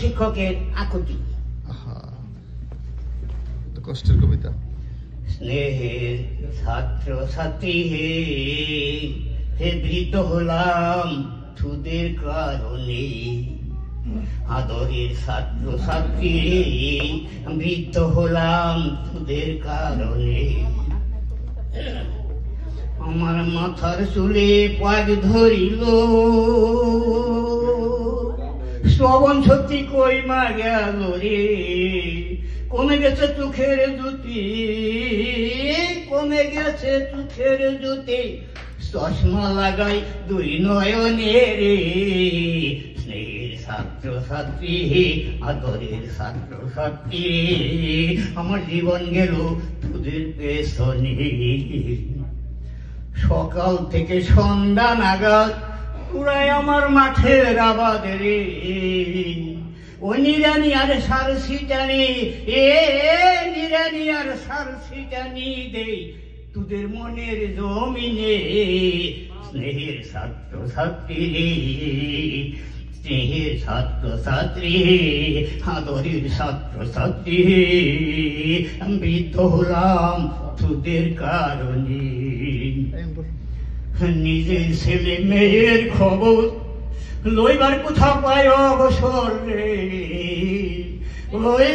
শিক্ষকের আকুতি। কষ্টের কবিতা। স্নেহের ছাত্র ছাত্রী হে, হে বৃদ্ধ হলাম তোদের কারণে। আদরের ছাত্র ছাত্রী হে, বৃদ্ধ হলাম তোদের কারণে। আমার মাথার চুলে পাক ধরিল, শ্রবণ শক্তি কইমা গেল রে। কমে গেছে চোখের জ্যোতি, কমে গেছে চোখের জ্যোতি, চশমা লাগাই দুই নয়নে রে। স্নেহের ছাত্র ছাত্রী, আদরের ছাত্র ছাত্রী, আমার জীবন গেল তোদের পেছনে। সকাল থেকে সন্ধ্যা নাগাদ পুরাই আমার মাঠের আবাদ রে। ও নিরানি আর সার সিটানি, এ নিরানি আর সার সিটানি দে তোদের মনের জমিনে। স্নেহের ছাত্র ছাত্রী রে, স্নেহের ছাত্র ছাত্রী, আদরের ছাত্র ছাত্রী, বৃদ্ধ হলাম তোদের কারণে। নিজের ছেলে মেয়ের খবর লইবার কোথা পায় অবসর রে। ওই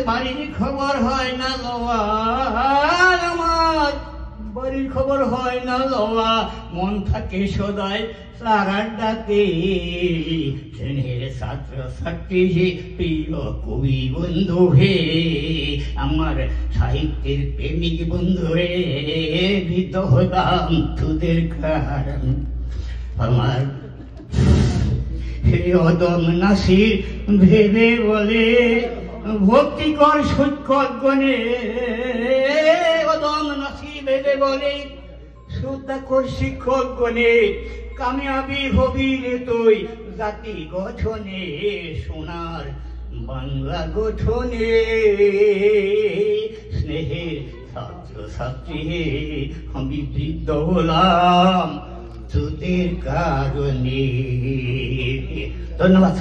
বাড়ির খবর হয় না লওয়া, আমার বাড়ির খবর হয় না লওয়া। মন থাকে সদাই সারার ডাকে। স্নেহের ছাত্র ছাত্রী হে, প্রিয় কবি বন্ধু হে, আমার সাহিত্যের প্রেমিক বন্ধু রে, বৃদ্ধ হলাম তোদের কারণ। আমার হে অদম নাসির ভেবে বলে, ভক্তি কর শিক্ষক গণে। অদম নাসির ভেবে বলে, শ্রদ্ধা কর শিক্ষক গণে। কামিয়াবি হবি রে তুই জাতি গঠনে, সোনার বাংলা গঠনে। স্নেহের ছাত্র ছাত্রী হে, আমি বৃদ্ধ হলাম তোদের কারণে। ধন্যবাদ।